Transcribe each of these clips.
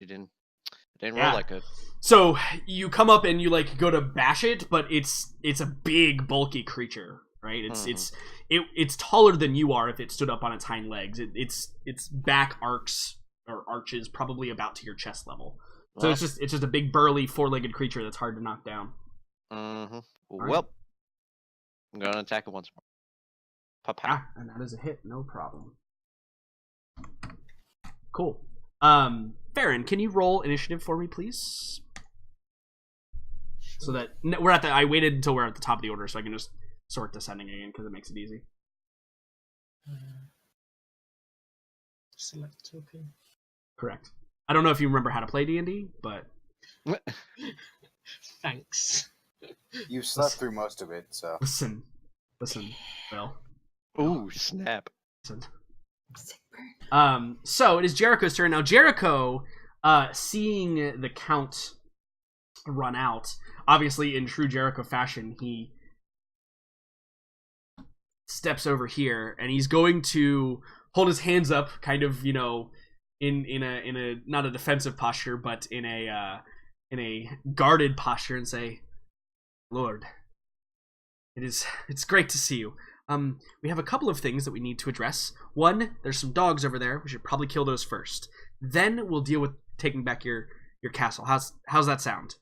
It didn't roll Yeah. that good. So you come up and you like go to bash it, but it's a big, bulky creature, right? It's taller than you are if it stood up on its hind legs. Its back arches probably about to your chest level. So Well, it's just a big, burly, four-legged creature that's hard to knock down. well, I'm gonna attack it once more. Pow. Yeah, and that is a hit, no problem. Cool. Farron, can you roll initiative for me, please? So that we're at the. I waited until we're at the top of the order, so I can just sort descending again because it makes it easy. Select token. Correct. I don't know if you remember how to play D&D, but Thanks. You slept through most of it, so. listen, Will. Ooh, snap. Listen. So it is Jericho's turn now. Jericho, seeing the count run out, obviously in true Jericho fashion, he steps over here and he's going to hold his hands up, kind of, you know, in a not a defensive posture, but in a guarded posture, and say, "Lord, it's great to see you. We have a couple of things that we need to address. One, there's some dogs over there. We should probably kill those first. Then we'll deal with taking back your castle. How's that sound?"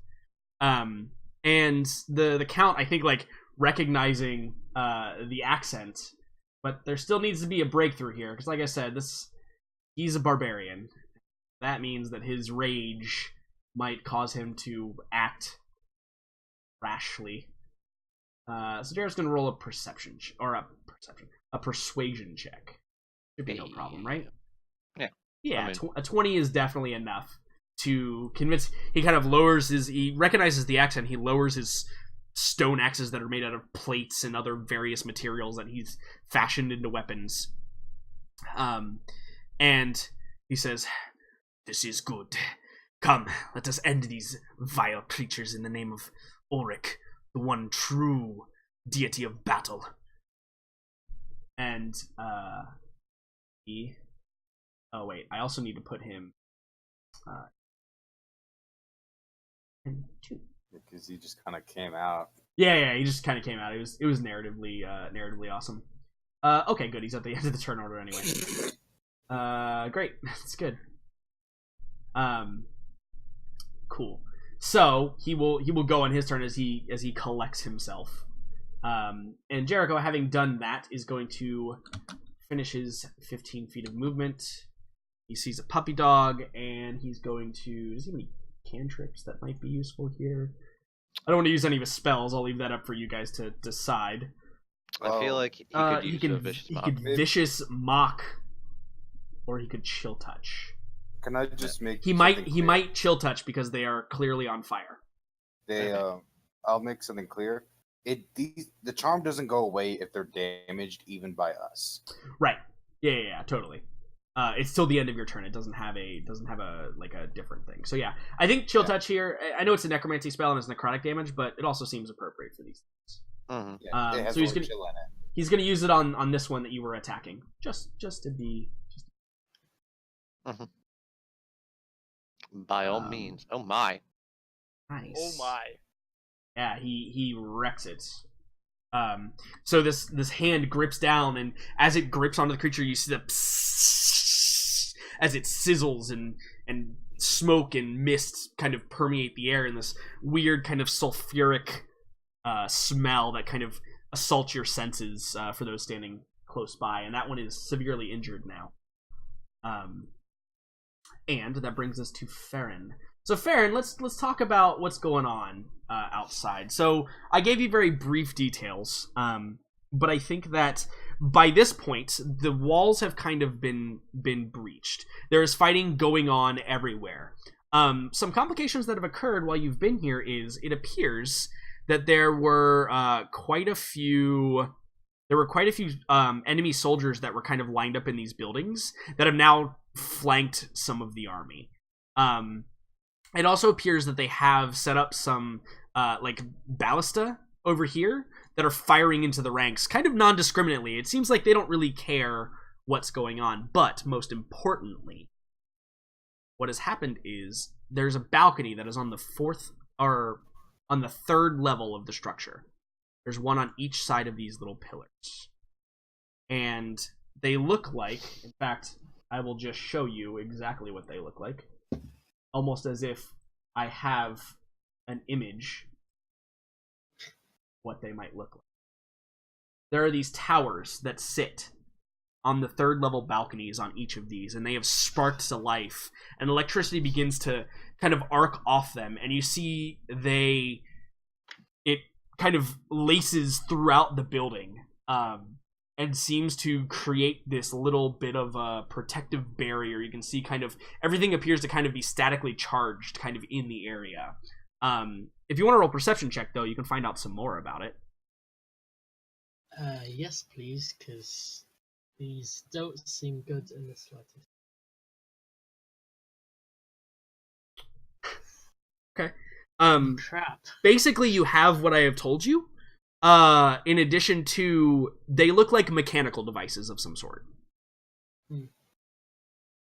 And the Count, I think, like, recognizing the accent, but there still needs to be a breakthrough here, because like I said, he's a barbarian. That means that his rage might cause him to act rashly. So Jared's gonna roll a persuasion check. Should be no problem, right? Yeah. Yeah, I mean, a 20 is definitely enough to convince. He kind of he recognizes the accent. He lowers his stone axes that are made out of plates and other various materials that he's fashioned into weapons. And he says, "This is good. Come, let us end these vile creatures in the name of Ulrich, the one true deity of battle." And oh wait, I also need to put him in 2. Because he just kind of came out. Yeah, he just kind of came out. It was narratively awesome. Okay, good. He's at the end of the turn order anyway. Great. That's good. Cool. So he will go on his turn as he collects himself. And Jericho, having done that, is going to finish his 15 feet of movement. He sees a puppy dog, and he's going to. Does he have any cantrips that might be useful here? I don't want to use any of his spells. I'll leave that up for you guys to decide. I feel like he could use a vicious mock. He could vicious mock, or he could chill touch. Can I just make? He might chill touch because they are clearly on fire. I'll make something clear. The charm doesn't go away if they're damaged, even by us. Right. Yeah, totally. It's till the end of your turn. It doesn't have a like a different thing. So yeah, I think chill touch here. I know it's a necromancy spell and it's necrotic damage, but it also seems appropriate for these things. Mm-hmm. Yeah, so he's gonna use it on this one that you were attacking, just to be. Mm-hmm. By all means. Oh my. Nice. Oh my. Yeah, he wrecks it. So this hand grips down, and as it grips onto the creature, you see the psss as it sizzles and smoke and mist kind of permeate the air in this weird kind of sulfuric smell that kind of assaults your senses for those standing close by. And that one is severely injured now. And that brings us to Farron. So Farron, let's talk about what's going on outside. So I gave you very brief details, but I think that by this point the walls have kind of been breached. There is fighting going on everywhere. Some complications that have occurred while you've been here is it appears that there were quite a few enemy soldiers that were kind of lined up in these buildings that have now flanked some of the army. It also appears that they have set up some like ballista over here that are firing into the ranks kind of non-discriminately. It seems like they don't really care what's going on, but most importantly, what has happened is there's a balcony that is on the third level of the structure. There's one on each side of these little pillars. And they look like, in fact, I will just show you exactly what they look like. Almost as if I have an image what they might look like. There are these towers that sit on the third level balconies on each of these, and they have sparked to life, and electricity begins to kind of arc off them, and you see it kind of laces throughout the building, and seems to create this little bit of a protective barrier. You can see kind of everything appears to kind of be statically charged kind of in the area. If you want to roll perception check, though, you can find out some more about it. Yes, please, because these don't seem good in the slightest. Okay. Crap. Basically, you have what I have told you. In addition to, they look like mechanical devices of some sort.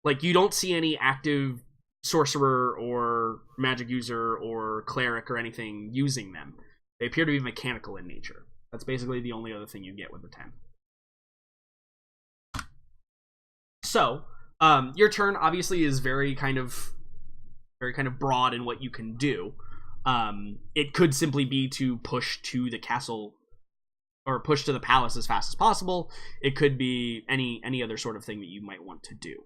Like, you don't see any active sorcerer or magic user or cleric or anything using them. They appear to be mechanical in nature. That's basically the only other thing you get with the 10. So, your turn obviously is very kind of broad in what you can do. It could simply be to push to the castle or push to the palace as fast as possible. It could be any other sort of thing that you might want to do.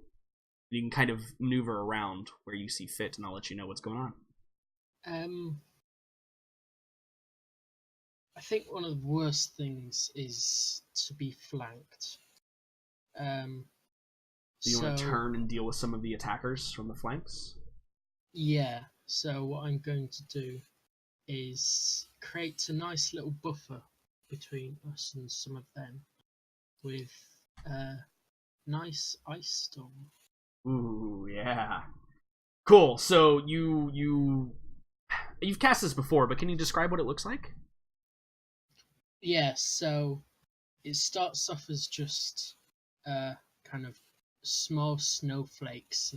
You can kind of maneuver around where you see fit, and I'll let you know what's going on. I think one of the worst things is to be flanked. Do you want to turn and deal with some of the attackers from the flanks? Yeah, so what I'm going to do is create a nice little buffer between us and some of them with a nice ice storm. Ooh, yeah. Cool. So you've cast this before, but can you describe what it looks like? Yeah, so it starts off as just kind of small snowflakes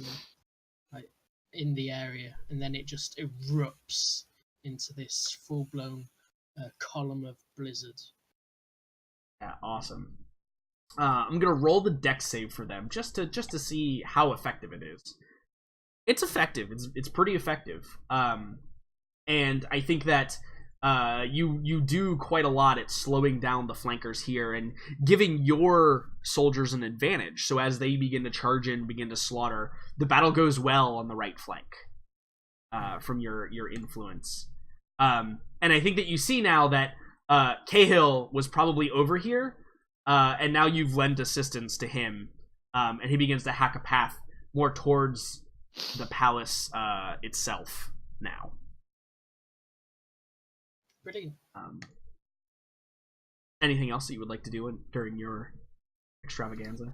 in the area, and then it just erupts into this full-blown column of blizzard. Yeah, awesome. I'm gonna roll the dex save for them just to see how effective it is. It's effective. It's pretty effective. And I think that you do quite a lot at slowing down the flankers here and giving your soldiers an advantage. So as they begin to charge in, begin to slaughter, the battle goes well on the right flank from your influence. And I think that you see now that Cahill was probably over here, and now you've lent assistance to him, and he begins to hack a path more towards the palace itself now. Brilliant. Anything else that you would like to do during your extravaganza?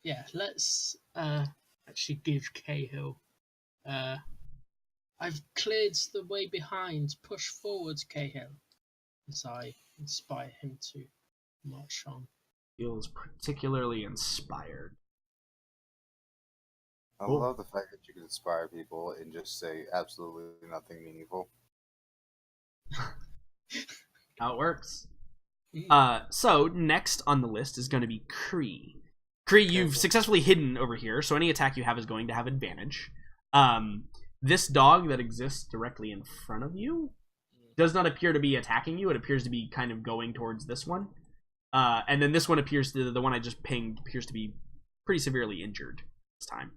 Yeah, let's actually give Cahill. I've cleared the way behind. Push forward, Cahill, as I inspire him to march on. Feels particularly inspired. I Cool. love the fact that you can inspire people and just say absolutely nothing meaningful. How it works. So next on the list is going to be Kree. Kree, you've successfully hidden over here, so any attack you have is going to have advantage. This dog that exists directly in front of you does not appear to be attacking you. It appears to be kind of going towards this one. And then this one appears to, the one I just pinged, appears to be pretty severely injured this time.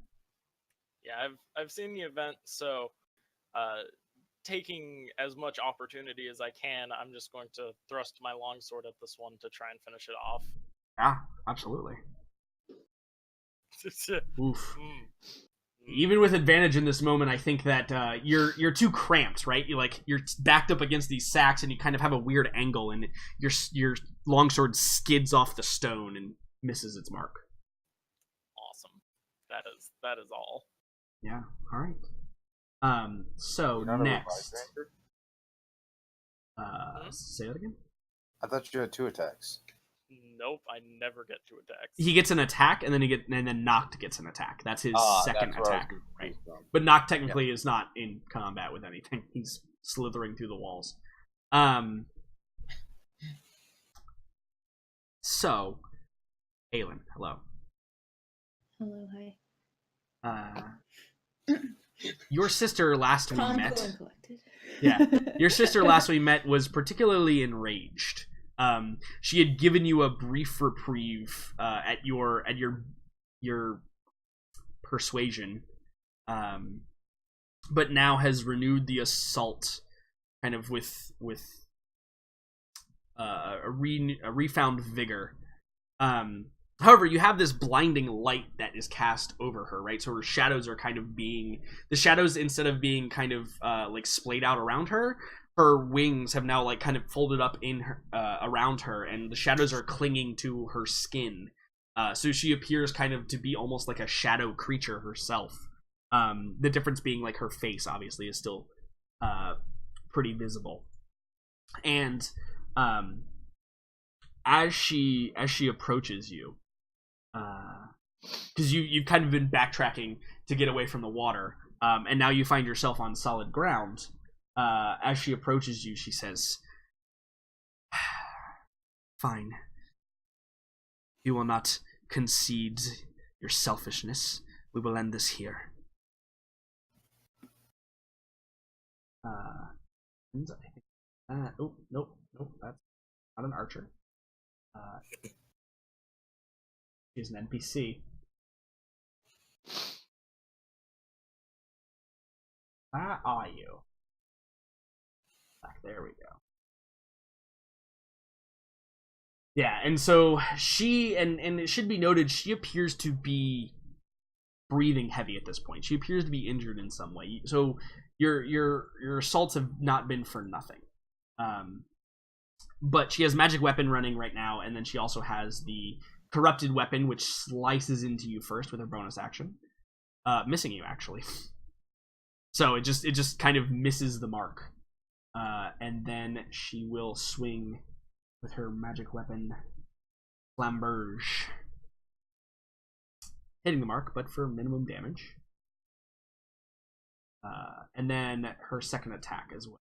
Yeah, I've seen the event, so taking as much opportunity as I can, I'm just going to thrust my longsword at this one to try and finish it off. Yeah, absolutely. Oof. Even with advantage in this moment, I think that you're too cramped, right? You're backed up against these sacks, and you kind of have a weird angle, and your longsword skids off the stone and misses its mark. Awesome. That is all. Yeah. All right. So next. Say that again. I thought you had 2 attacks. Nope, I never get to attack. He gets an attack, and then Noct gets an attack. That's his second that's where I was attack, right? confused from. But Noct technically is not in combat with anything. He's slithering through the walls. So, Aelin, hello. Hello, hi. Your sister last we Calm, met. cool, and collected. Yeah, your sister last we met was particularly enraged. She had given you a brief reprieve at your persuasion, but now has renewed the assault, kind of with a refound vigor. However, you have this blinding light that is cast over her, right? So her shadows are kind of the shadows, instead of being kind of like splayed out around her, her wings have now like kind of folded up in her, around her, and the shadows are clinging to her skin. So she appears kind of to be almost like a shadow creature herself. The difference being like her face obviously is still pretty visible. And as she approaches you, because you've kind of been backtracking to get away from the water, and now you find yourself on solid ground. As she approaches you, she says, "Fine. You will not concede your selfishness. We will end this here." Nope, that's not an archer. She's an NPC. Where are you? There we go. Yeah, and so she, and it should be noted, she appears to be breathing heavy at this point. She appears to be injured in some way. So your assaults have not been for nothing. But she has magic weapon running right now, and then she also has the corrupted weapon, which slices into you first with her bonus action, missing you actually. So it just kind of misses the mark, and then she will swing with her magic weapon, Flamberge, hitting the mark, but for minimum damage. And then her second attack as well,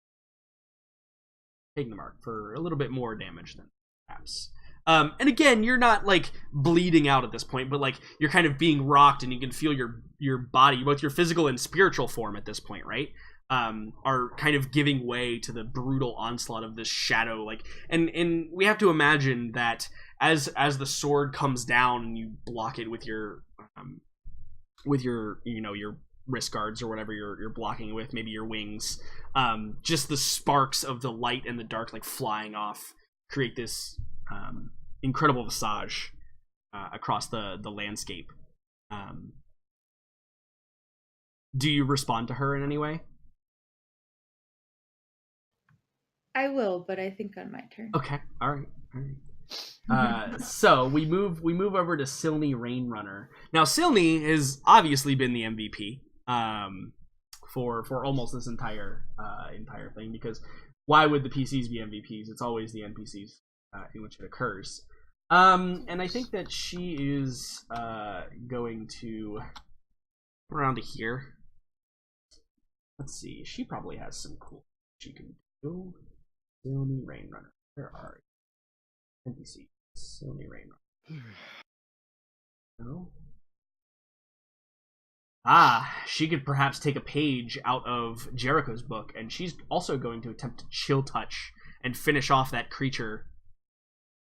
hitting the mark for a little bit more damage than perhaps. And again, you're not like bleeding out at this point, but like you're kind of being rocked, and you can feel your body, both your physical and spiritual form at this point, right? Are kind of giving way to the brutal onslaught of this shadow. Like, and we have to imagine that as the sword comes down and you block it with your your wrist guards or whatever you're blocking with, maybe your wings, just the sparks of the light and the dark like flying off create this incredible visage across the landscape. Do you respond to her in any way? I will, but I think on my turn. Okay, all right. So we move over to Silny Rainrunner. Now Silny has obviously been the MVP for almost this entire thing, because why would the PCs be MVPs? It's always the NPCs in which it occurs. And I think that she is going to around to here. Let's see. She probably has some cool she can do. Silny Rainrunner. Where are you? NPC. Silny Rainrunner. No. She could perhaps take a page out of Jericho's book, and she's also going to attempt to chill touch and finish off that creature.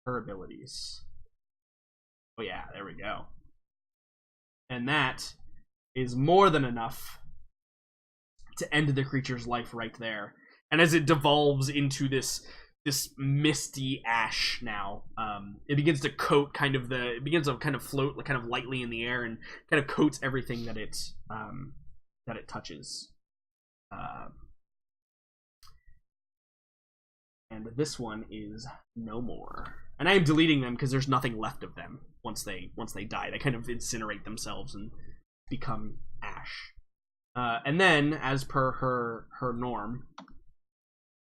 Her abilities. Oh yeah, there we go. And that is more than enough to end the creature's life right there. And as it devolves into this misty ash now, it begins to coat it begins to kind of float kind of lightly in the air and kind of coats everything that it touches. And this one is no more. And I am deleting them because there's nothing left of them once they die. They kind of incinerate themselves and become ash. And then, as per her norm,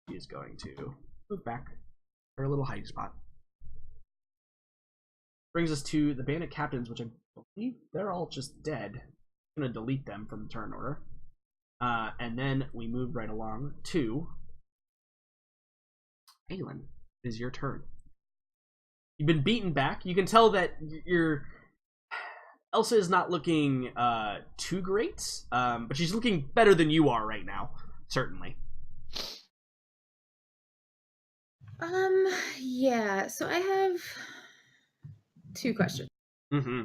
she is going to move back her little hiding spot. brings us to the bandit captains, which I believe they're all just dead. I'm going to delete them from the turn order. And then we move right along to Aelin. It is your turn. You've been beaten back. You can tell that Elsa is not looking too great, but she's looking better than you are right now, certainly. Yeah, so I have 2 questions. Mm-hmm.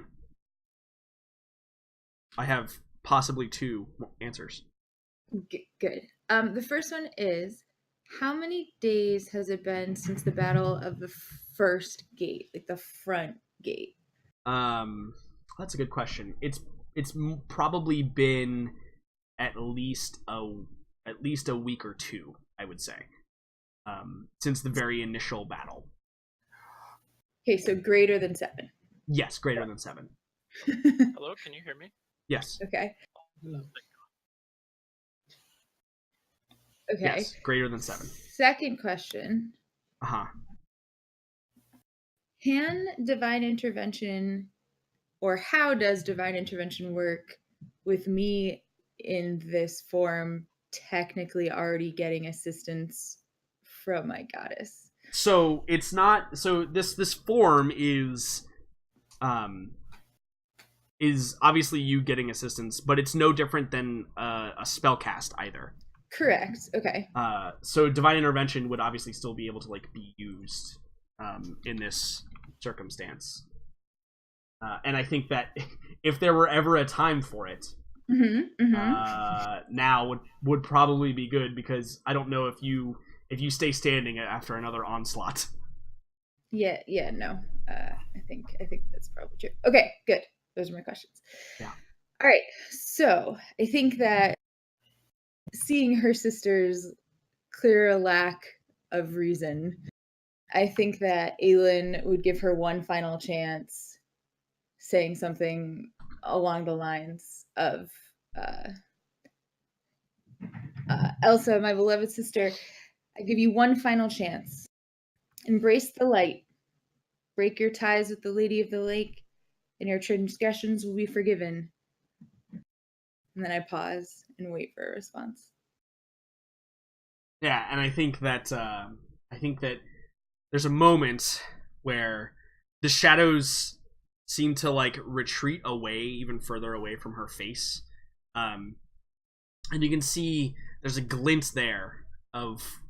I have possibly 2 answers. Good. The first one is, how many days has it been since the battle of the first gate, like the front gate? That's a good question. It's probably been at least a week or 2, I would say, since the very initial battle. Okay, so greater than 7. Yes, greater than 7. Hello, can you hear me? Yes. Okay. Hello. Okay. Yes, greater than 7. Second question. Uh-huh. Can divine intervention, or how does divine intervention work with me in this form technically already getting assistance from my goddess? So it's not. So this form is obviously you getting assistance, but it's no different than a spell cast either. Correct. Okay. So divine intervention would obviously still be able to like be used in this circumstance. And I think that if there were ever a time for it, now would probably be good, because I don't know if you stay standing after another onslaught. Yeah, no. I think that's probably true. Okay, good. Those are my questions. Yeah. All right. So I think that seeing her sister's clear lack of reason, I think that Aelin would give her one final chance, saying something along the lines of, Elsa, my beloved sister, I give you one final chance. Embrace the light. Break your ties with the Lady of the Lake, and your transgressions will be forgiven. And then I pause and wait for a response. Yeah, and I think that there's a moment where the shadows seem to like retreat away, even further away from her face, and you can see there's a glint there of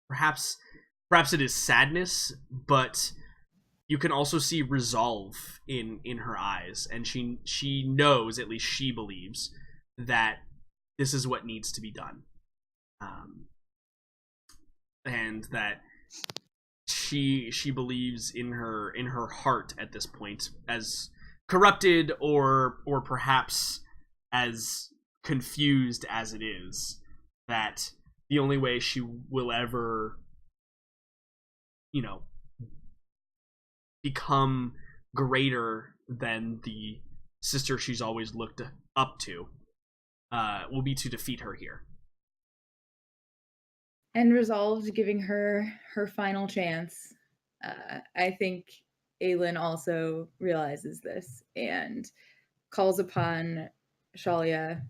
perhaps it is sadness, but you can also see resolve in her eyes, and she knows, at least she believes, that this is what needs to be done, and that she believes in her heart at this point, as corrupted or perhaps as confused as it is, that the only way she will ever, become greater than the sister she's always looked up to will be to defeat her here. And resolved, giving her final chance. I think Aelin also realizes this and calls upon Shalia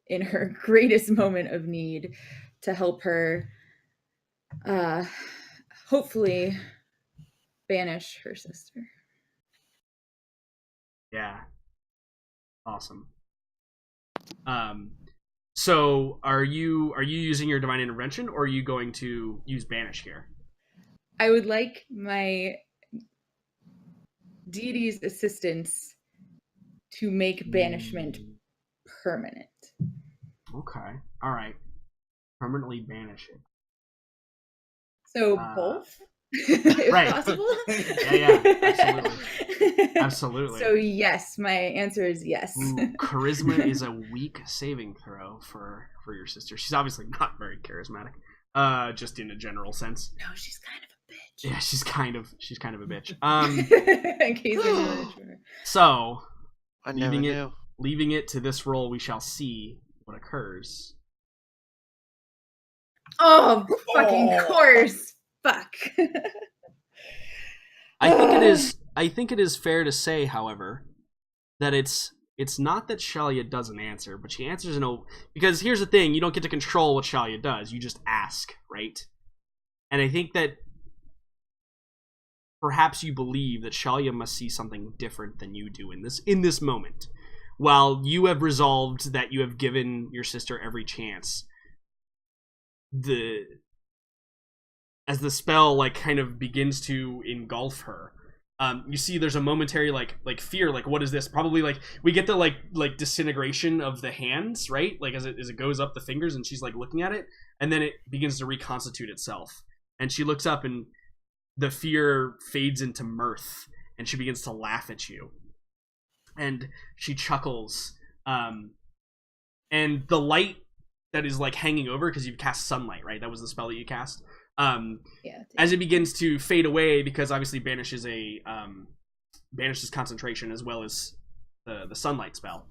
in her greatest moment of need to help her hopefully banish her sister. Yeah. Awesome. So are you using your divine intervention, or are you going to use banish here? I would like my deity's assistance to make banishment permanent. Okay. All right. Permanently banish it. So both? If right. possible? Yeah, absolutely. So yes, my answer is yes. Ooh, charisma is a weak saving throw for your sister. She's obviously not very charismatic, just in a general sense. No, she's kind of a bitch. Yeah, she's kind of a bitch. In case you're not sure. So, I never knew. leaving it to this roll, we shall see what occurs. Oh, fucking course. Fuck. I think it is. I think it is fair to say, however, that it's not that Shalia doesn't answer, but she answers in a because here's the thing: you don't get to control what Shalia does. You just ask, right? And I think that perhaps you believe that Shalia must see something different than you do in this moment. While you have resolved that you have given your sister every chance, as the spell like kind of begins to engulf her, you see there's a momentary like fear, like what is this? Probably like we get the like disintegration of the hands, right? Like as it goes up the fingers, and she's like looking at it, and then it begins to reconstitute itself, and she looks up, and the fear fades into mirth, and she begins to laugh at you, and she chuckles, and the light that is like hanging over, because you've cast sunlight, right? That was the spell that you cast. As it begins to fade away, because obviously banishes concentration as well as the sunlight spell.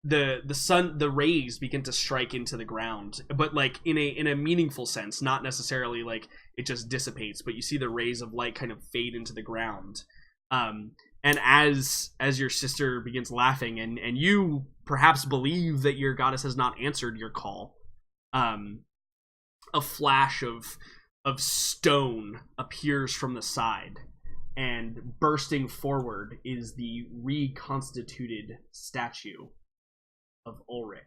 The rays begin to strike into the ground, but like in a meaningful sense, not necessarily like it just dissipates, but you see the rays of light kind of fade into the ground. And as your sister begins laughing, and you perhaps believe that your goddess has not answered your call, a flash of stone appears from the side, and bursting forward is the reconstituted statue of Ulrich.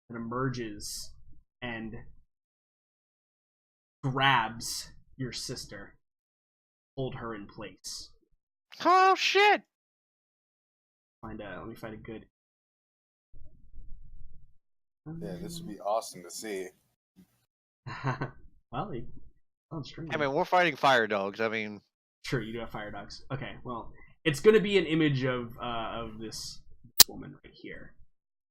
It emerges and grabs your sister, hold her in place. Oh shit! Let me find a good. Yeah, this would be awesome to see. Well, it sounds strange. I mean, we're fighting fire dogs. I mean, sure, you do have fire dogs. Okay, well, it's going to be an image of this woman right here.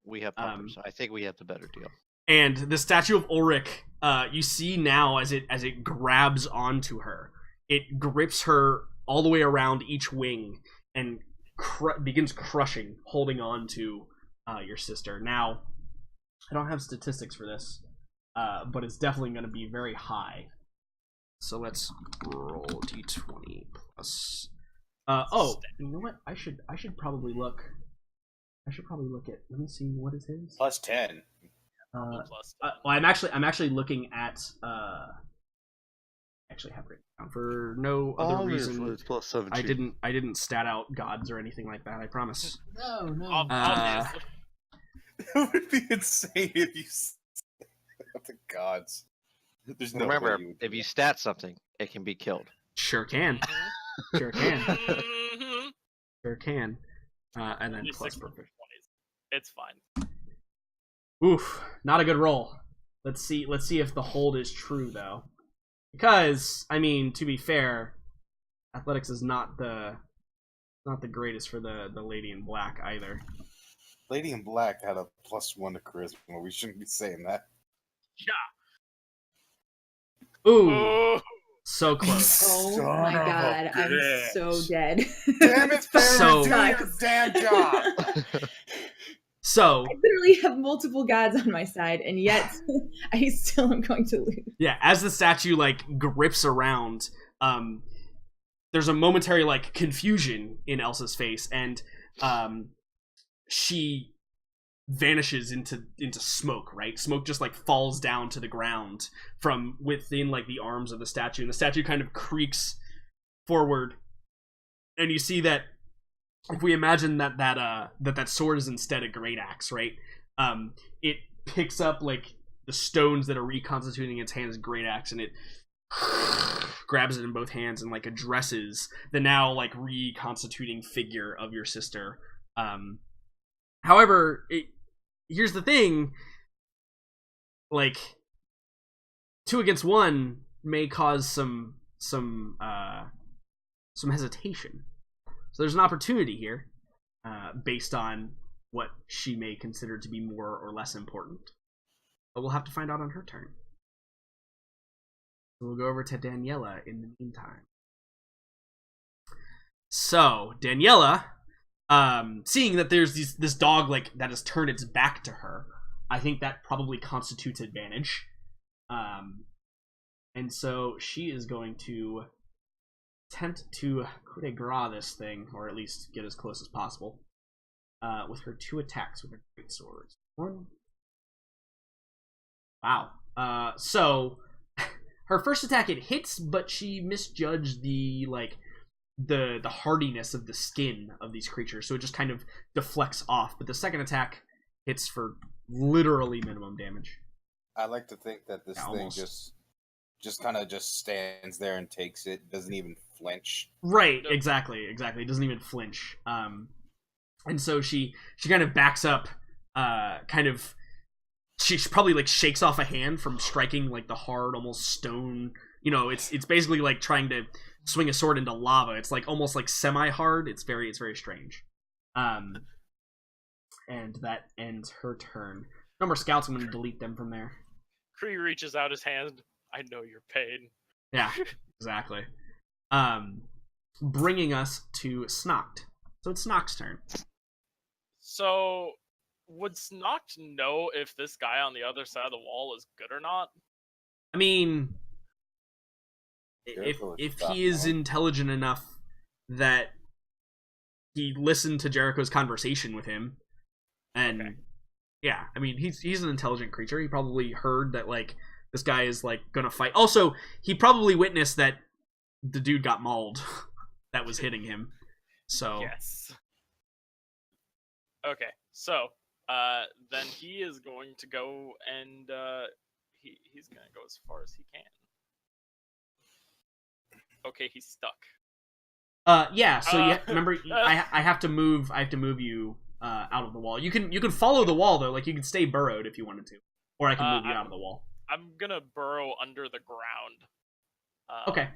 we have pumpers. I think we have the better deal. And the statue of Ulrich, you see now as it grabs onto her, it grips her all the way around each wing and begins crushing, holding on to your sister. Now, I don't have statistics for this, but it's definitely going to be very high. So let's roll d20 plus. Oh, you know what? I should probably look. I should probably look at. Let me see. What is his? Plus 10. Well, I'm actually looking at. Actually have it down for no other reason. It's plus 17. I didn't stat out gods or anything like that. I promise. No. Obviously. It would be insane if you the gods. There's no Remember, way you would if do you that. stat something, it can be killed. Sure can. Sure can. Mhm. Sure can. And then Only plus 6 perfect. 20s. It's fine. Oof, not a good roll. Let's see if the hold is true though. Because, I mean, to be fair, athletics is not the greatest for the lady in black either. Lady in Black had a +1 to charisma. We shouldn't be saying that. Ooh, Oh, so close. Oh Son my of a god, I'm bitch. so dead. Damn it, Fairy, So- do your damn job! So, I literally have multiple gods on my side, and yet I still am going to lose. yeah, as the statue like grips around, there's a momentary like confusion in Elsa's face, and she vanishes into smoke, right? Smoke just like falls down to the ground from within like the arms of the statue, and the statue kind of creaks forward, and you see that if we imagine that sword is instead a great axe, right? It picks up like the stones that are reconstituting its hand as great axe, and it grabs it in both hands and like addresses the now like reconstituting figure of your sister. However, here's the thing: like 2 against 1 may cause some hesitation. So there's an opportunity here, based on what she may consider to be more or less important. But we'll have to find out on her turn. So we'll go over to Daniela in the meantime. So Daniela, seeing that there's this dog like that has turned its back to her, I think that probably constitutes advantage. And so she is going to attempt to coup de grace this thing, or at least get as close as possible, with her 2 attacks with her great swords. 1. Wow. So her first attack, it hits, but she misjudged the hardiness of the skin of these creatures, so it just kind of deflects off. But the second attack hits for literally minimum damage. I like to think that this Yeah, thing almost. just kind of just stands there and takes it, doesn't even flinch. Right, exactly. It doesn't even flinch. And so she kind of backs up, she probably like shakes off a hand from striking like the hard, almost stone. It's basically like trying to swing a sword into lava. It's like almost like semi-hard. It's very strange. And that ends her turn. No more scouts. I'm going to delete them from there. Kree reaches out his hand. I know your pain. Yeah, exactly. Bringing us to Snocht. So it's Snocht's turn. So, would Snocht know if this guy on the other side of the wall is good or not? I mean, Jericho is if top he is one. intelligent enough that he listened to Jericho's conversation with him, and Okay. yeah, I mean he's an intelligent creature. He probably heard that like this guy is like gonna fight. Also, he probably witnessed that the dude got mauled that was hitting him. So Yes. Okay, so then he is going to go and he's gonna go as far as he can. Okay, he's stuck. yeah. So you remember, uh, I have to move. I have to move you out of the wall. You can follow the wall though. Like you can stay burrowed if you wanted to, or I can move you out of the wall. I'm gonna burrow under the ground. Okay,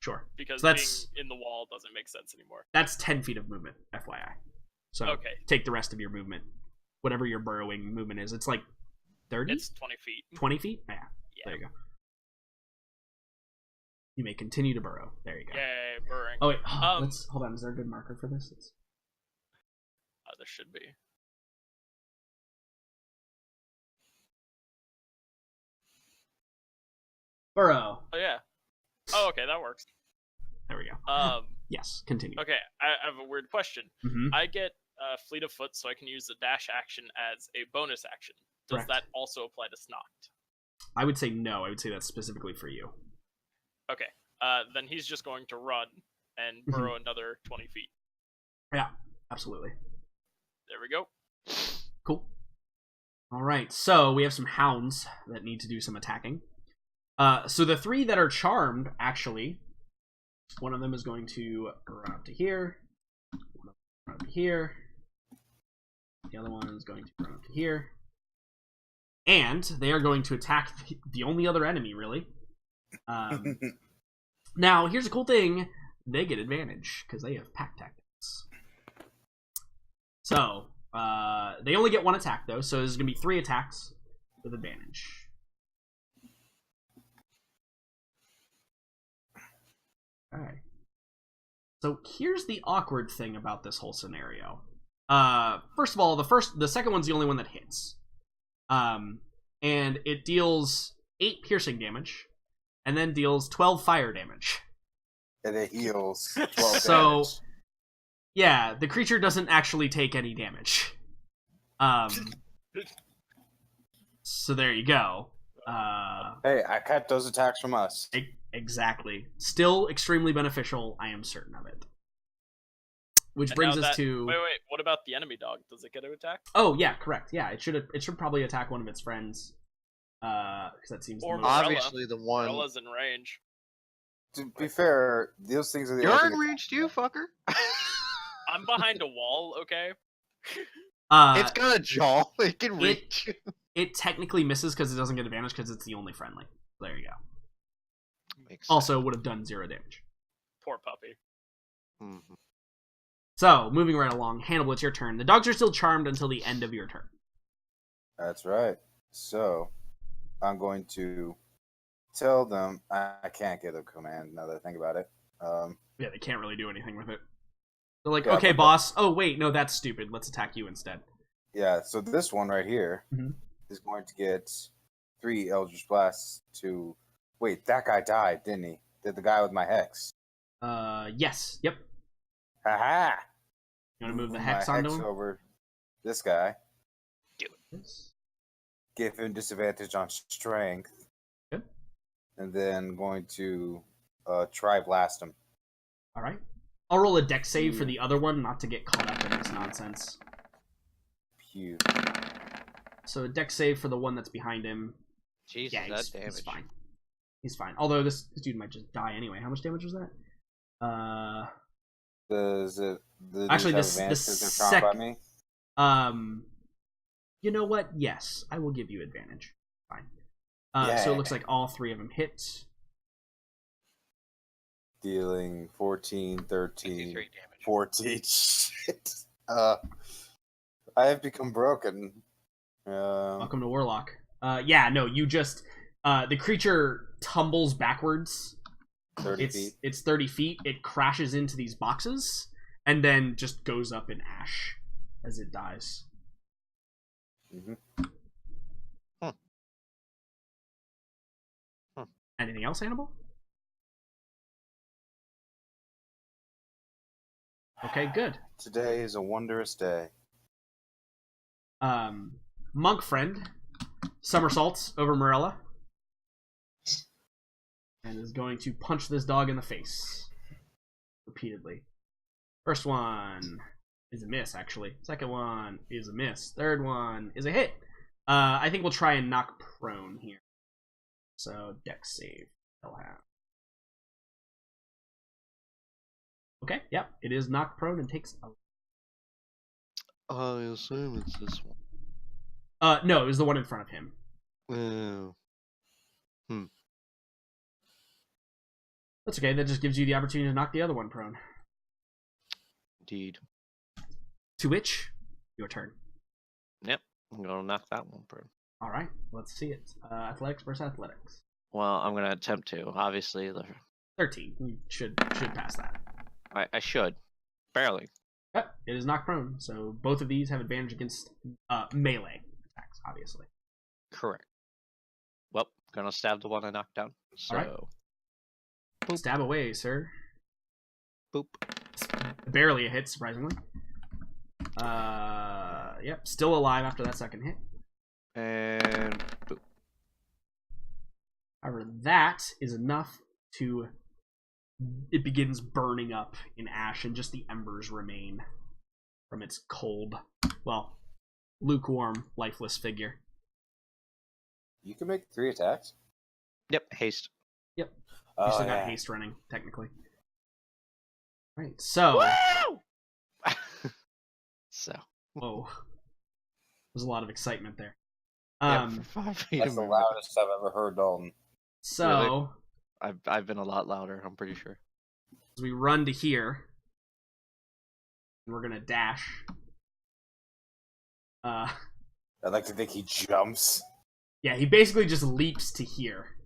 sure. Because So that's being in the wall doesn't make sense anymore. that's 10 feet of movement, FYI. So Okay. take the rest of your movement, whatever your burrowing movement is. It's like 30, It's 20 feet. 20 feet. Yeah, Yeah. there you go. You may continue to burrow. There you go. Yay, burrowing. Oh wait, let's hold on. Is there a good marker for this? There should be. Burrow. Oh yeah. Oh, okay, that works. There we go. Yes, continue. Okay, I have a weird question. Mm-hmm. I get fleet of foot, so I can use the dash action as a bonus action. Does Correct. that also apply to Snocht? I would say no. I would say that's specifically for you. Okay. Then he's just going to run and burrow another 20 feet. Yeah, absolutely. There we go. Cool. All right, so we have some hounds that need to do some attacking. So the 3 that are charmed, actually, one of them is going to run up to here, one of them run up to here, the other one is going to run up to here, and they are going to attack the only other enemy, really. Now, here's a cool thing. They get advantage, because they have pack tactics. So, they only get 1 attack, though, so there's going to be 3 attacks with advantage. Alright. So, here's the awkward thing about this whole scenario. First of all, the second one's the only one that hits. And it deals 8 piercing damage, and then deals 12 fire damage. And it heals 12 So, damage. yeah, the creature doesn't actually take any damage. So there you go. Hey, I cut those attacks from us. Exactly. Still extremely beneficial, I am certain of it. Which And brings now us to... Wait, what about the enemy dog? Does it get to attack? Oh, yeah, correct. Yeah, it should probably attack one of its friends. Because that seems Or the most... Morella. Obviously, the one. Morella's in range. To be fair, those things are the You're only in thing range too, fucker. I'm behind a wall, okay? It's got a jaw. It can reach. It technically misses because it doesn't get advantage because it's the only friendly. There you go. Makes Also would have done 0 damage. Poor puppy. sense. So, moving right along. Hannibal, it's your turn. The dogs are still charmed until the end of your turn. That's right. So, I'm going to tell them I can't give a command now that I think about it. Yeah, they can't really do anything with it. They're like, Yeah, okay, but- boss. Oh, wait, no, that's stupid. Let's attack you instead. Yeah, so this one right here Mhm. is going to get 3 Eldritch Blasts to... Wait, that guy died, didn't he? The guy with my Hex. Yes. Yep. Haha. You want to move the my hex onto him? over this guy. Yes. Give him disadvantage on strength. Good. And then going to try blast him. All right. I'll roll a dex save for the other one, not to get caught up in this nonsense. Pew. So a dex save for the one that's behind him. Jesus, Yeah, that damage. he's fine. He's fine. Although this dude might just die anyway. How much damage was that? Does it? The Actually, dudes have advantage 'cause they're charmed by me? You know what? Yes, I will give you advantage. Fine. Yeah. So it looks like all three of them hit. Dealing 14, 13, 53 damage. 14. Shit. I have become broken. Welcome to Warlock. Yeah, no, you just the creature tumbles backwards. 30 feet. It's 30 feet. It crashes into these boxes and then just goes up in ash as it dies. Mm-hmm. Anything else, Hannibal? Okay, good. Today is a wondrous day. Monk friend somersaults over Morella and is going to punch this dog in the face repeatedly. First one is a miss, actually. Second one is a miss. Third one is a hit. I think we'll try and knock prone here. So dex save. They'll have. Okay, yep, it is knocked prone and takes a... I assume it's this one. No, it was the one in front of him. Oh. That's okay, that just gives you the opportunity to knock the other one prone. Indeed. To which, your turn. Yep, I'm gonna knock that one prone. Alright, let's see it. Athletics versus athletics. Well, I'm gonna attempt to. Obviously, 13. You should pass that. I should. Barely. Yep, it is knocked prone, so both of these have advantage against melee attacks, obviously. Correct. Well, gonna stab the one I knocked down. So. Alright. Boop. Stab away, sir. Boop. Barely a hit, surprisingly. Yep, still alive after that second hit. And boop. However, that is enough to... It begins burning up in ash, and just the embers remain from its cold, well, lukewarm, lifeless figure. You can make 3 attacks. Yep, haste. Yep. Oh, You still yeah. got haste running, technically. Right, so... Woo! So. Whoa. There's a lot of excitement there. Yep, for 5 feet That's of the movement. loudest I've ever heard Dalton. So... I've been a lot louder, I'm pretty sure. As we run to here, and we're gonna dash. I'd like to think he jumps. Yeah, he basically just leaps to here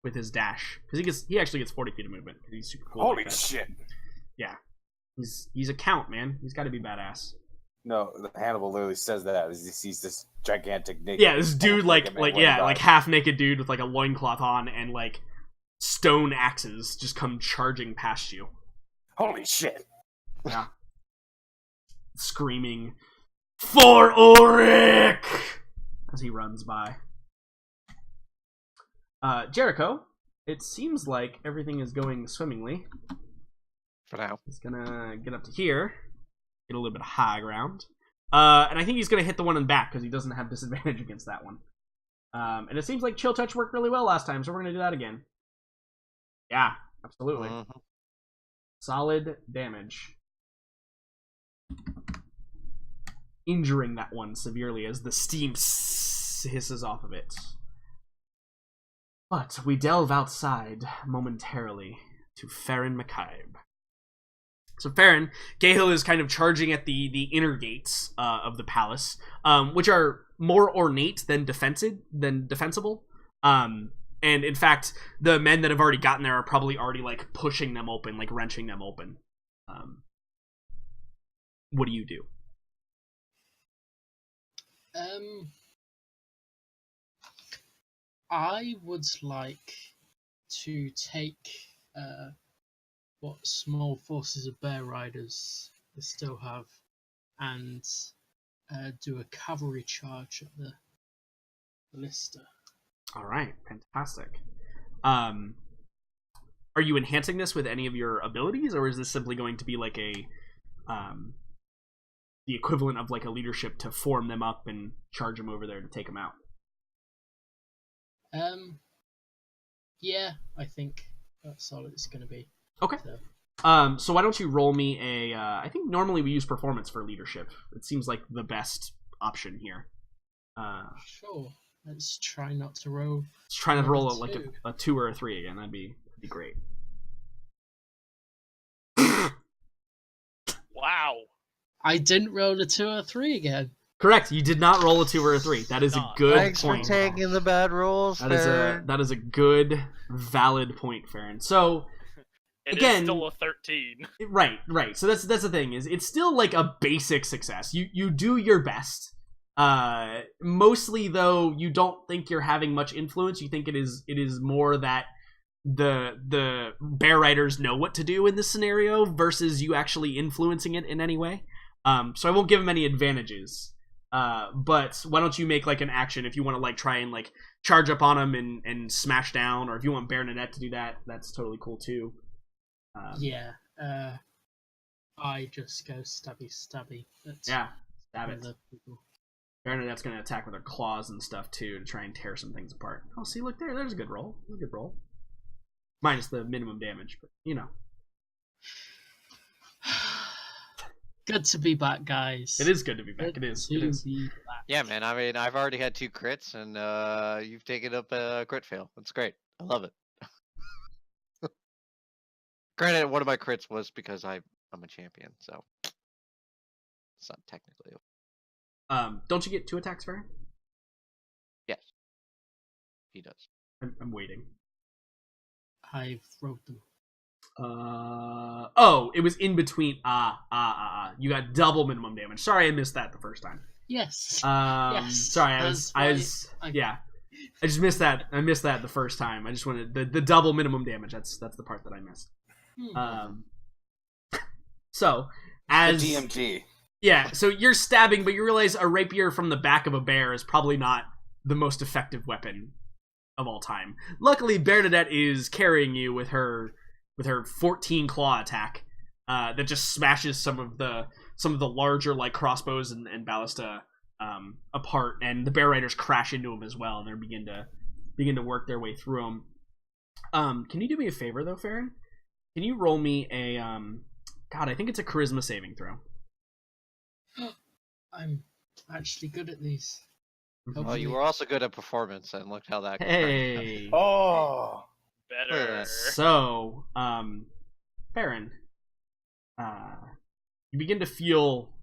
with his dash because he actually gets 40 feet of movement because he's super cool. Holy like that. shit! Yeah, he's a count, man. He's got to be badass. No, Hannibal literally says that as he sees this gigantic naked. Yeah, this dude like naked man running by. like half naked dude with like a loincloth on and like stone axes just come charging past you. Holy shit! Yeah. Screaming, "For Ulrich!" as he runs by. Jericho, it seems like everything is going swimmingly. For now. He's gonna get up to here, get a little bit of high ground. And I think he's gonna hit the one in the back because he doesn't have disadvantage against that one. And it seems like Chill Touch worked really well last time, so we're gonna do that again. Yeah, absolutely. Mm-hmm. Solid damage. Injuring that one severely as the steam hisses off of it. But we delve outside momentarily to Farron McCabe. So Farron, Cahill is kind of charging at the inner gates of the palace, which are more ornate than defensible. And in fact, the men that have already gotten there are probably already like pushing them open, like wrenching them open. What do you do? I would like to take what small forces of bear riders they still have, and do a cavalry charge at the ballista. All right, fantastic. Are you enhancing this with any of your abilities, or is this simply going to be like a the equivalent of like a leadership to form them up and charge them over there to take them out? Yeah, I think that's all it's going to be. Okay. So why don't you roll me a? I think normally we use performance for leadership. It seems like the best option here. Sure. Let's try not to roll. Let's try not to roll Another like two. a 2 or a 3 again. That'd be great. Wow. I didn't roll a 2 or 3 again. Correct. You did not roll a 2 or a 3. That is a good Thanks point. for taking the bad rolls, That is a good, valid point, Farron. So It again, is still a 13. right. So that's the thing, is it's still like a basic success. You do your best. Mostly though, you don't think you're having much influence. You think it is more that the bear riders know what to do in this scenario versus you actually influencing it in any way. So I won't give them any advantages. But why don't you make like an action if you want to like try and like charge up on them and smash down, or if you want Bernadette to do that, that's totally cool too. Yeah. I just go stabby. Yeah, stab it. Other people. Bernadette's gonna attack with her claws and stuff too to try and tear some things apart. Oh, see, look there. There's a good roll. There's a good roll. Minus the minimum damage, but you know. Good to be back, guys. It is good to be back. Good It is. to be back. Yeah, man. I mean, I've already had 2 crits, and you've taken up a crit fail. That's great. I love it. Granted, one of my crits was because I'm a champion, so it's not technically. Don't you get 2 attacks, Farron? Yes, he does. I'm waiting. I've rolled them. Oh, it was in between. You got double minimum damage. Sorry, I missed that the first time. Yes. Sorry, yeah. I just missed that. I missed that the first time. I just wanted the double minimum damage. That's the part that I missed. So as The DMG. yeah, so you're stabbing, but you realize a rapier from the back of a bear is probably not the most effective weapon of all time. Luckily, Bernadette is carrying you with her 14 claw attack that just smashes some of the larger like crossbows and ballista apart, and the bear riders crash into them as well, and they begin to work their way through them. Can you do me a favor though, Farron? Can you roll me a God, I think it's a charisma saving throw. I'm actually good at these. Well, you were also good at performance, and look how that. Hey. Oh. Better. So, Farron, you begin to feel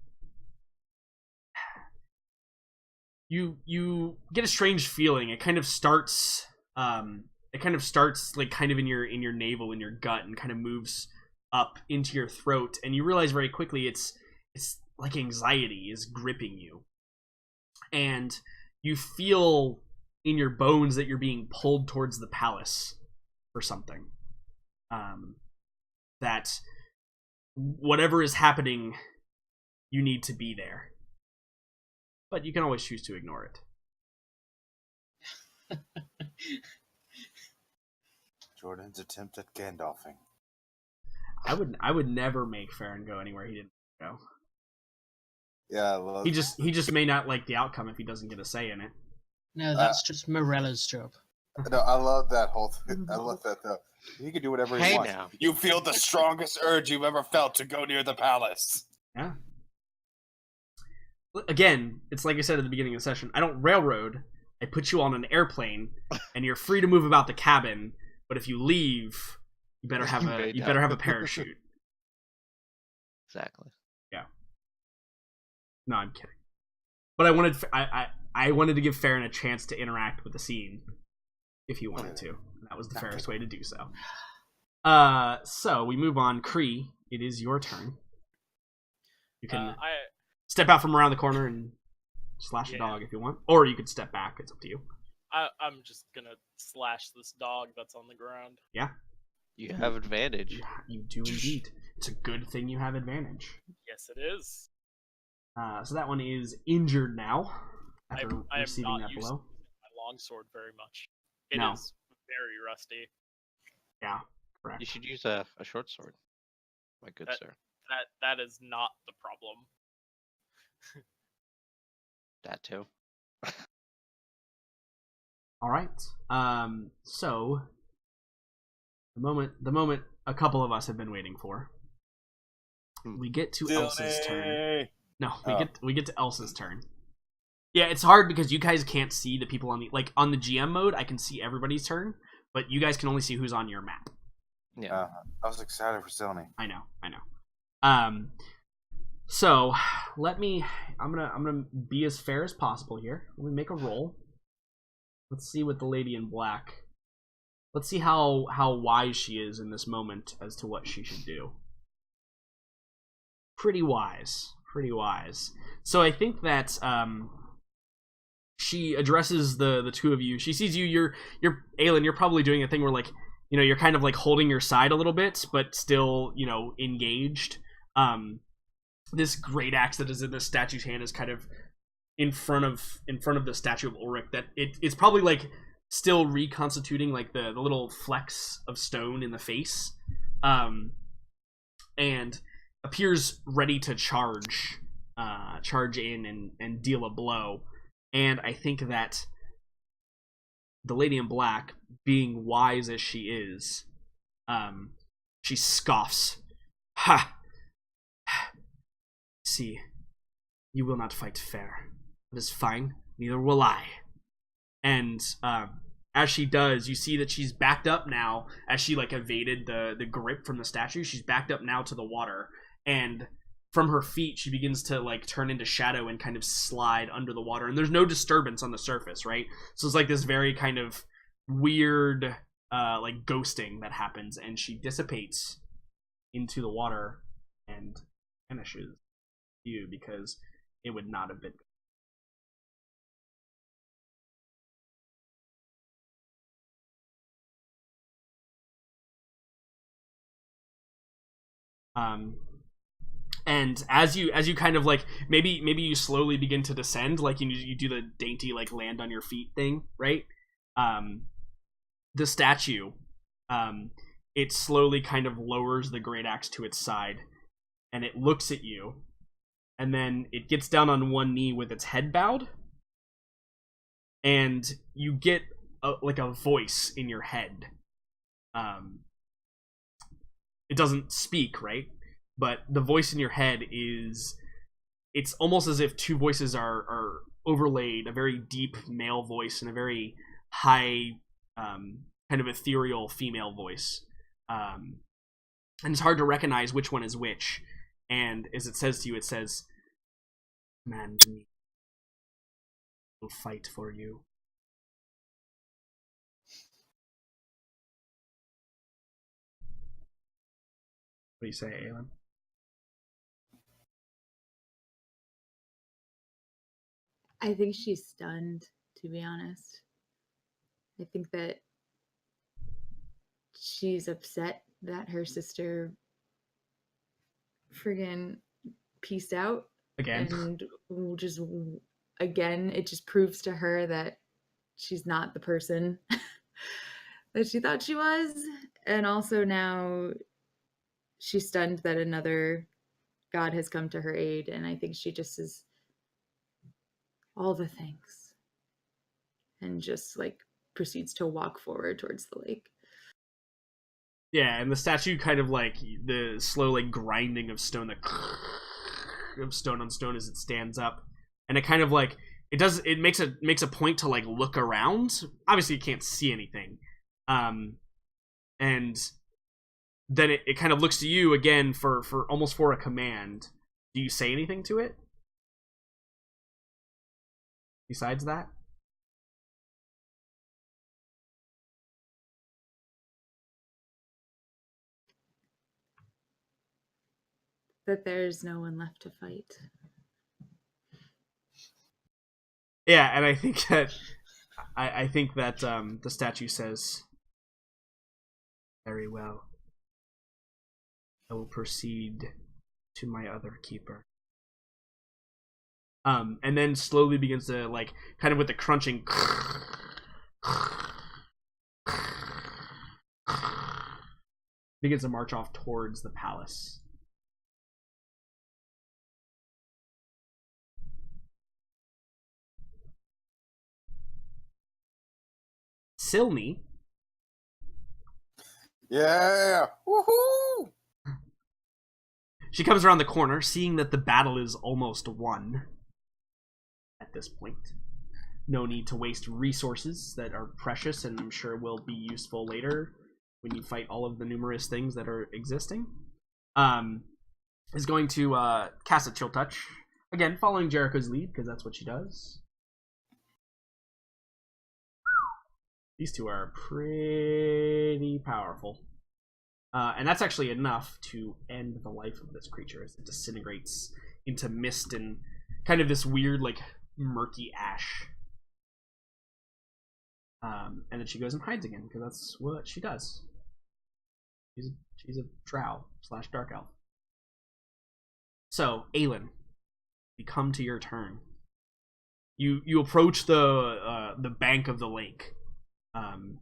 you get a strange feeling. It kind of starts like kind of in your navel, in your gut, and kind of moves up into your throat, and you realize very quickly it's like anxiety is gripping you, and you feel in your bones that you're being pulled towards the palace or something. That whatever is happening, you need to be there. But you can always choose to ignore it. Jordan's attempt at Gandalfing. I would never make Farron go anywhere he didn't go. Yeah, well, He just may not like the outcome if he doesn't get a say in it. No, that's just Morella's job. no, I love that whole thing. I love that though. He can do whatever he Hey wants. now. You feel the strongest urge you've ever felt to go near the palace. Yeah. Again, it's like I said at the beginning of the session. I don't railroad. I put you on an airplane, and you're free to move about the cabin. But if you leave, you better have a parachute. Exactly. No, I'm kidding. But I wanted to give Farron a chance to interact with the scene if he wanted to. That was the fairest way to do so. So we move on. Kree, it is your turn. You can step out from around the corner and slash the dog if you want, or you could step back. It's up to you. I'm just gonna slash this dog that's on the ground. Yeah. You have advantage. You do indeed. It's a good thing you have advantage. Yes, it is. So that one is injured now after I am receiving not that used blow. my longsword very much. It No. is very rusty. Yeah, correct. You should use a short sword, my good sir. That is not the problem. That too. All right. So the moment a couple of us have been waiting for. We get to Elsa's turn. No, we get to Elsa's turn. Yeah, it's hard because you guys can't see the people on the GM mode. I can see everybody's turn, but you guys can only see who's on your map. Yeah. I was excited for Sony. I know. So I'm gonna be as fair as possible here. Let me make a roll. Let's see what the lady in black. Let's see how wise she is in this moment as to what she should do. Pretty wise. So I think that she addresses the two of you. She sees you. You're Aelin. You're probably doing a thing where you're kind of holding your side a little bit, but still engaged. This great axe that is in the statue's hand is kind of in front of the statue of Ulrich. That it's probably still reconstituting the little flecks of stone in the face, and appears ready to charge in and deal a blow. And I think that the lady in black, being wise as she is, she scoffs. Ha! See, you will not fight fair. That is fine. Neither will I. And as she does, you see that she's backed up now. As she evaded the grip from the statue, she's backed up now to the water. And from her feet, she begins to turn into shadow and kind of slide under the water. And there's no disturbance on the surface, right? So it's this very kind of weird ghosting that happens, and she dissipates into the water and vanishes you because it would not have been. And as you kind of maybe you slowly begin to descend, you do the dainty land on your feet thing, right? The statue, it slowly kind of lowers the great axe to its side, and it looks at you, and then it gets down on one knee with its head bowed, and you get a voice in your head. It doesn't speak, right? But the voice in your head it's almost as if two voices are overlaid, a very deep male voice and a very high, kind of ethereal female voice. And it's hard to recognize which one is which. And as it says to you, it says, "Man, me will fight for you." What do you say, Aelin? I think she's stunned, to be honest. I think that she's upset that her sister friggin' peaced out. Again. And it just proves to her that she's not the person that she thought she was. And also now she's stunned that another god has come to her aid. And I think she just is all the things and just proceeds to walk forward towards the lake. Yeah, and the statue kind of the slow grinding of stone, of stone on stone as it stands up, and it kind of it makes a point to look around. Obviously you can't see anything, and then it kind of looks to you again for almost for a command. Do you say anything to it besides that? That there's no one left to fight. Yeah, and I think that the statue says, "Very well. I will proceed to my other keeper. And then slowly begins to, like, kind of with the crunching, begins to march off towards the palace. Silny. Yeah! Woohoo! She comes around the corner, seeing that the battle is almost won at this point. No need to waste resources that are precious and I'm sure will be useful later when you fight all of the numerous things that are existing. Is going to cast a Chill Touch. Again, following Jericho's lead, because that's what she does. These two are pretty powerful. And that's actually enough to end the life of this creature as it disintegrates into mist and kind of this weird, like, murky ash. And then she goes and hides again, because that's what she does. She's a drow / dark elf. So, Aelin, we come to your turn. You approach the bank of the lake. And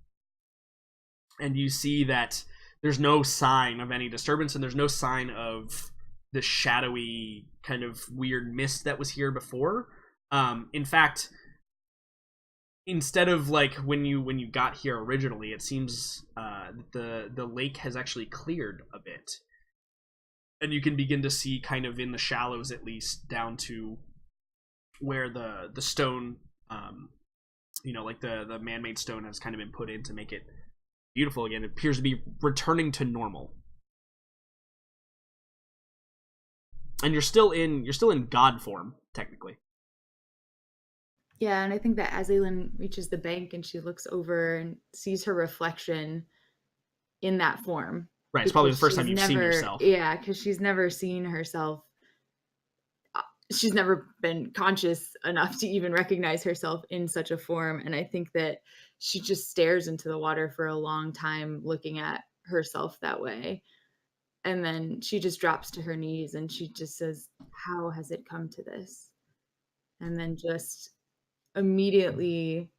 you see that there's no sign of any disturbance, and there's no sign of the shadowy kind of weird mist that was here before. In fact, instead of like when you got here originally, it seems the lake has actually cleared a bit, and you can begin to see kind of in the shallows, at least down to where the stone, like the man-made stone has kind of been put in to make it beautiful again. It appears to be returning to normal. And you're still in god form, technically. Yeah, and I think that as Aelin reaches the bank and she looks over and sees her reflection in that form. Right, it's probably the first she's time you've seen yourself. Yeah, because she's never seen herself. She's never been conscious enough to even recognize herself in such a form. And I think that she just stares into the water for a long time looking at herself that way. And then she just drops to her knees and she just says, "How has it come to this?" And then just immediately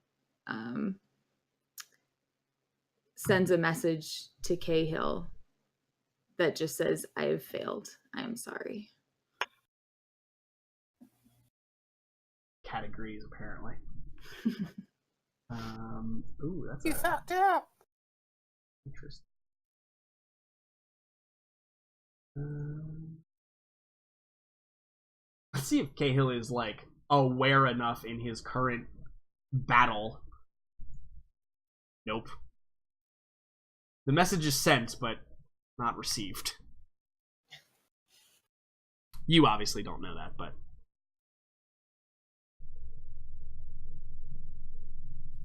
sends a message to Cahill that just says, "I have failed. I am sorry." Cat agrees, apparently. Ooh, that's You fucked up. Interesting. Let's see if Cahill is like aware enough in his current battle. Nope. The message is sent, but not received. You obviously don't know that, but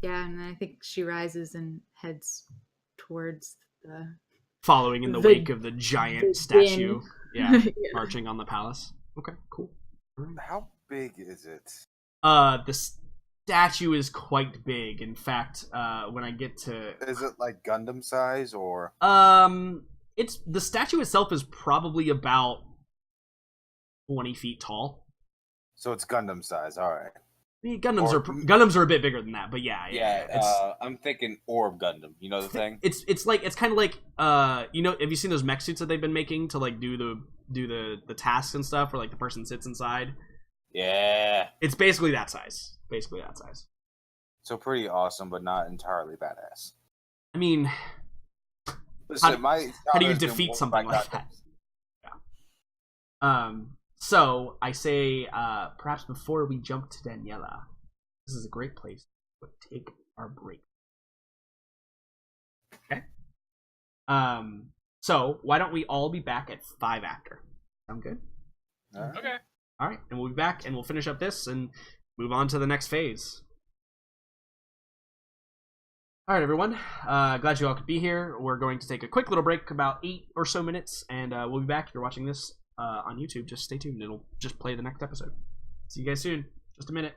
Yeah, and I think she rises and heads towards the following in the The- wake of the giant the statue. din. Yeah, Yeah. marching on the palace. Okay, cool. How big is it? The statue is quite big. In fact, when I get to Is it like Gundam size or? it's the statue itself is probably about 20 feet tall. So it's Gundam size. All right. I mean, Gundams Or- are a bit bigger than that, but yeah, it's I'm thinking Orb Gundam. You know the thing? it's kind of like have you seen those mech suits that they've been making to like do the tasks and stuff, where like the person sits inside? Yeah. It's basically that size. So pretty awesome, but not entirely badass. I mean, Listen, how do you defeat something like that? So I say, perhaps before we jump to Daniela, this is a great place to take our break. Okay. So why don't we all be back at 5 after? Sound good? Okay. All right, and we'll be back, and we'll finish up this and move on to the next phase. All right, everyone. Glad you all could be here. We're going to take a quick little break, about 8 or so minutes, and we'll be back. If you're watching this on YouTube, just stay tuned. It'll just play the next episode. See you guys soon. Just a minute.